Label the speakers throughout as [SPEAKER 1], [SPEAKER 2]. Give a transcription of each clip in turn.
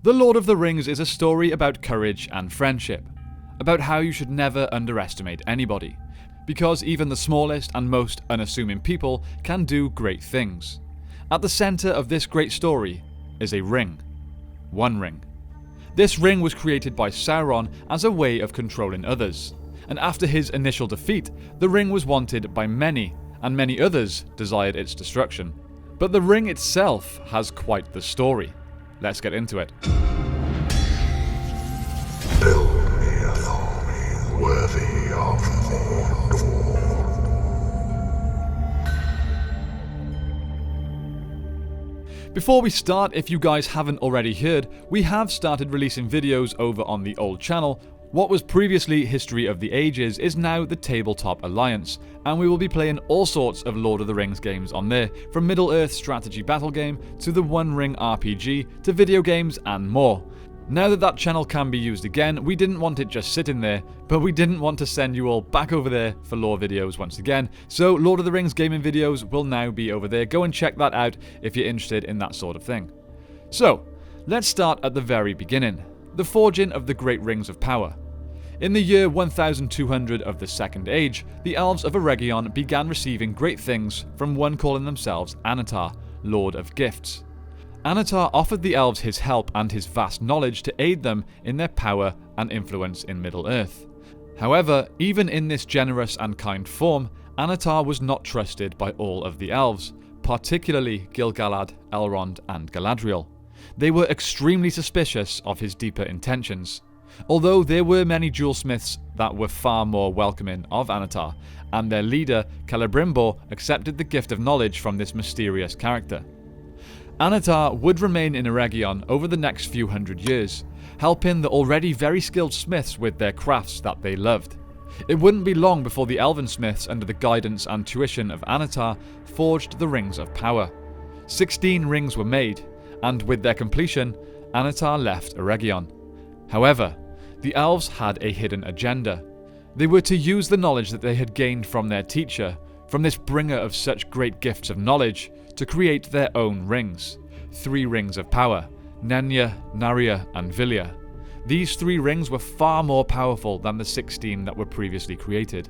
[SPEAKER 1] The Lord of the Rings is a story about courage and friendship, about how you should never underestimate anybody, because even the smallest and most unassuming people can do great things. At the centre of this great story is a ring. One ring. This ring was created by Sauron as a way of controlling others, and after his initial defeat, the ring was wanted by many, and many others desired its destruction. But the ring itself has quite the story. Let's get into it.
[SPEAKER 2] Build me an army worthy of Mordor.
[SPEAKER 1] Before we start, if you guys haven't already heard, we have started releasing videos over on the old channel. What was previously History of the Ages is now the Tabletop Alliance, and we will be playing all sorts of Lord of the Rings games on there, from Middle-earth strategy battle game, to the One Ring RPG, to video games and more. Now that that channel can be used again, we didn't want it just sitting there, but we didn't want to send you all back over there for lore videos once again, so Lord of the Rings gaming videos will now be over there. Go and check that out if you're interested in that sort of thing. So, let's start at the very beginning, the forging of the Great Rings of Power. In the year 1200 of the Second Age, the elves of Eregion began receiving great things from one calling themselves Annatar, Lord of Gifts. Annatar offered the elves his help and his vast knowledge to aid them in their power and influence in Middle-earth. However, even in this generous and kind form, Annatar was not trusted by all of the elves, particularly Gil-galad, Elrond and Galadriel. They were extremely suspicious of his deeper intentions. Although there were many jewelsmiths that were far more welcoming of Annatar, and their leader, Celebrimbor, accepted the gift of knowledge from this mysterious character. Annatar would remain in Eregion over the next few hundred years, helping the already very skilled smiths with their crafts that they loved. It wouldn't be long before the elven smiths, under the guidance and tuition of Annatar, forged the Rings of Power. 16 rings were made, and with their completion, Annatar left Eregion. However, the elves had a hidden agenda. They were to use the knowledge that they had gained from their teacher, from this bringer of such great gifts of knowledge, to create their own rings. 3 rings of power, Nenya, Narya and Vilya. These 3 rings were far more powerful than the 16 that were previously created.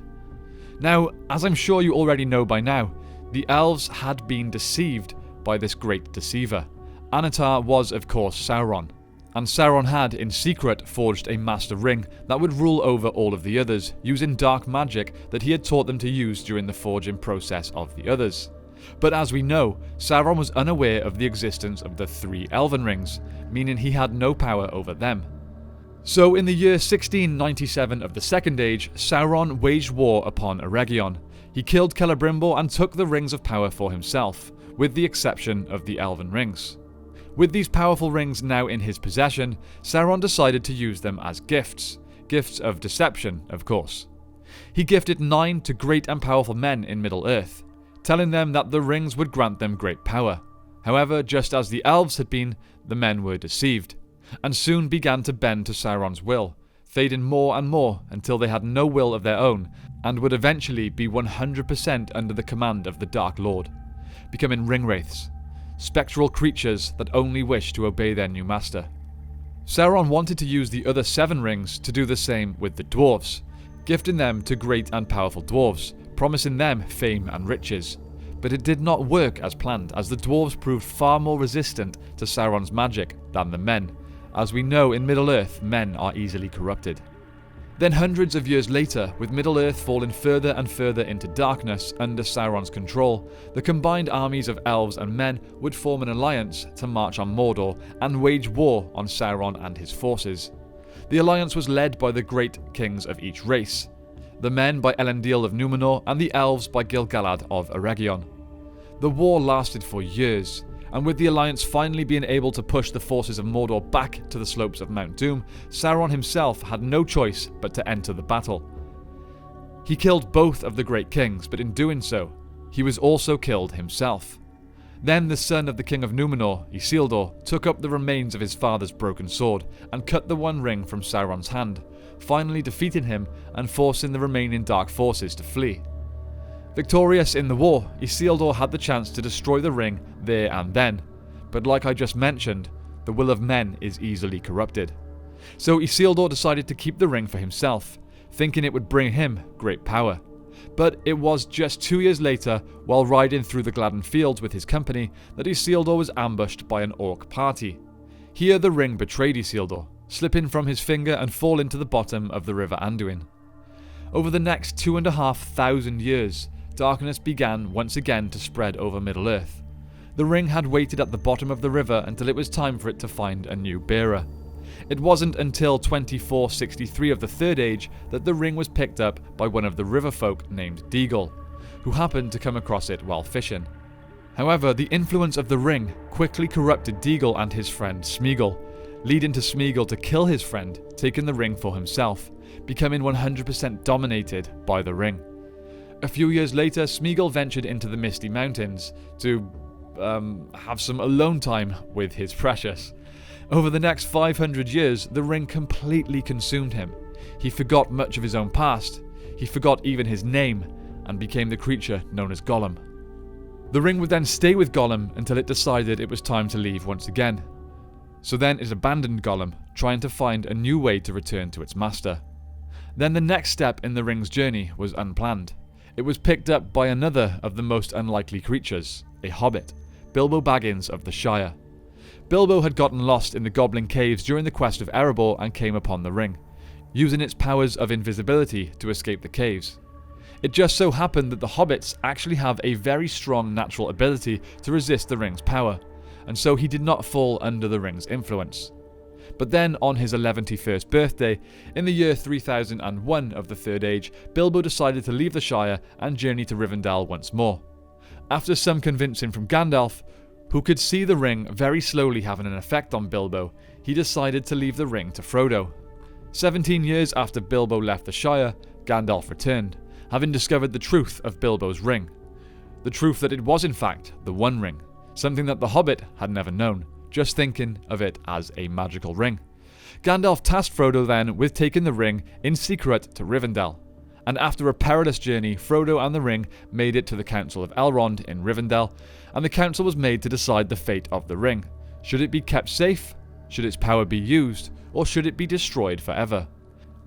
[SPEAKER 1] Now, as I'm sure you already know by now, the elves had been deceived by this great deceiver. Annatar was of course Sauron. And Sauron had, in secret, forged a master ring that would rule over all of the others, using dark magic that he had taught them to use during the forging process of the others. But as we know, Sauron was unaware of the existence of the 3 elven rings, meaning he had no power over them. So in the year 1697 of the Second Age, Sauron waged war upon Eregion. He killed Celebrimbor and took the Rings of Power for himself, with the exception of the elven rings. With these powerful rings now in his possession, Sauron decided to use them as gifts. Gifts of deception, of course. He gifted 9 to great and powerful men in Middle-earth, telling them that the rings would grant them great power. However, just as the elves had been, the men were deceived, and soon began to bend to Sauron's will, fading more and more until they had no will of their own, and would eventually be 100% under the command of the Dark Lord, becoming ringwraiths. Spectral creatures that only wish to obey their new master. Sauron wanted to use the other 7 rings to do the same with the dwarves, gifting them to great and powerful dwarves, promising them fame and riches. But it did not work as planned, as the dwarves proved far more resistant to Sauron's magic than the men. As we know, in Middle-earth, men are easily corrupted. Then hundreds of years later, with Middle-earth falling further and further into darkness under Sauron's control, the combined armies of elves and men would form an alliance to march on Mordor and wage war on Sauron and his forces. The alliance was led by the great kings of each race, the men by Elendil of Numenor and the elves by Gil-galad of Eregion. The war lasted for years, and with the alliance finally being able to push the forces of Mordor back to the slopes of Mount Doom, Sauron himself had no choice but to enter the battle. He killed both of the great kings, but in doing so, he was also killed himself. Then the son of the king of Numenor, Isildur, took up the remains of his father's broken sword and cut the one ring from Sauron's hand, finally defeating him and forcing the remaining dark forces to flee. Victorious in the war, Isildur had the chance to destroy the ring there and then, but like I just mentioned, the will of men is easily corrupted. So Isildur decided to keep the ring for himself, thinking it would bring him great power. But it was just 2 years later, while riding through the Gladden fields with his company, that Isildur was ambushed by an orc party. Here the ring betrayed Isildur, slipping from his finger and falling to the bottom of the river Anduin. Over the next 2,500 years, darkness began once again to spread over Middle-earth. The ring had waited at the bottom of the river until it was time for it to find a new bearer. It wasn't until 2463 of the Third Age that the ring was picked up by one of the river folk named Deagle, who happened to come across it while fishing. However, the influence of the ring quickly corrupted Deagle and his friend Smeagol, leading to Smeagol to kill his friend, taking the ring for himself, becoming 100% dominated by the ring. A few years later, Smeagol ventured into the Misty Mountains to have some alone time with his precious. Over the next 500 years, the ring completely consumed him. He forgot much of his own past, he forgot even his name, and became the creature known as Gollum. The ring would then stay with Gollum until it decided it was time to leave once again. So then it abandoned Gollum, trying to find a new way to return to its master. Then the next step in the ring's journey was unplanned. It was picked up by another of the most unlikely creatures, a hobbit, Bilbo Baggins of the Shire. Bilbo had gotten lost in the Goblin Caves during the quest of Erebor and came upon the ring, using its powers of invisibility to escape the caves. It just so happened that the hobbits actually have a very strong natural ability to resist the ring's power, and so he did not fall under the ring's influence. But then, on his 111st birthday, in the year 3001 of the Third Age, Bilbo decided to leave the Shire and journey to Rivendell once more. After some convincing from Gandalf, who could see the ring very slowly having an effect on Bilbo, he decided to leave the ring to Frodo. 17 years after Bilbo left the Shire, Gandalf returned, having discovered the truth of Bilbo's ring. The truth that it was in fact the One Ring, something that the Hobbit had never known, just thinking of it as a magical ring. Gandalf tasked Frodo then with taking the ring in secret to Rivendell, and after a perilous journey, Frodo and the ring made it to the Council of Elrond in Rivendell, and the council was made to decide the fate of the ring. Should it be kept safe? Should its power be used? Or should it be destroyed forever?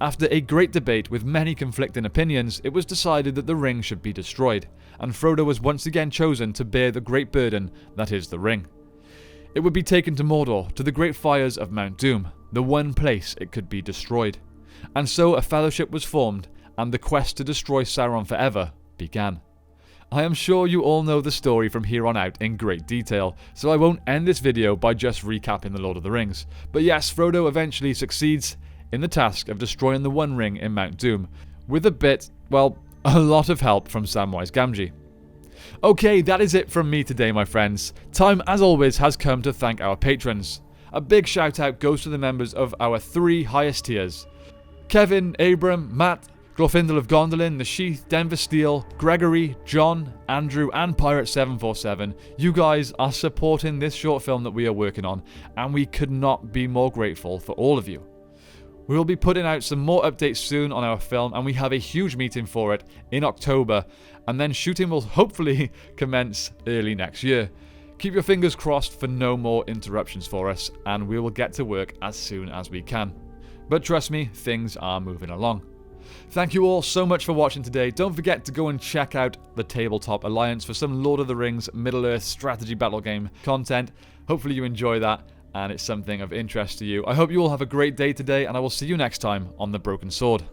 [SPEAKER 1] After a great debate with many conflicting opinions, it was decided that the ring should be destroyed, and Frodo was once again chosen to bear the great burden that is the ring. It would be taken to Mordor, to the great fires of Mount Doom, the one place it could be destroyed. And so a fellowship was formed, and the quest to destroy Sauron forever began. I am sure you all know the story from here on out in great detail, so I won't end this video by just recapping the Lord of the Rings. But yes, Frodo eventually succeeds in the task of destroying the One Ring in Mount Doom, with a lot of help from Samwise Gamgee. Okay, that is it from me today, my friends. Time, as always, has come to thank our patrons. A big shout out goes to the members of our 3 highest tiers: Kevin, Abram, Matt, Glorfindel of Gondolin, The Sheath, Denver Steel, Gregory, John, Andrew, and Pirate747. You guys are supporting this short film that we are working on, and we could not be more grateful for all of you. We will be putting out some more updates soon on our film, and we have a huge meeting for it in October, and then shooting will hopefully commence early next year. Keep your fingers crossed for no more interruptions for us, and we will get to work as soon as we can. But trust me, things are moving along. Thank you all so much for watching today. Don't forget to go and check out the Tabletop Alliance for some Lord of the Rings Middle-earth strategy battle game content. Hopefully you enjoy that, and it's something of interest to you. I hope you all have a great day today, and I will see you next time on The Broken Sword.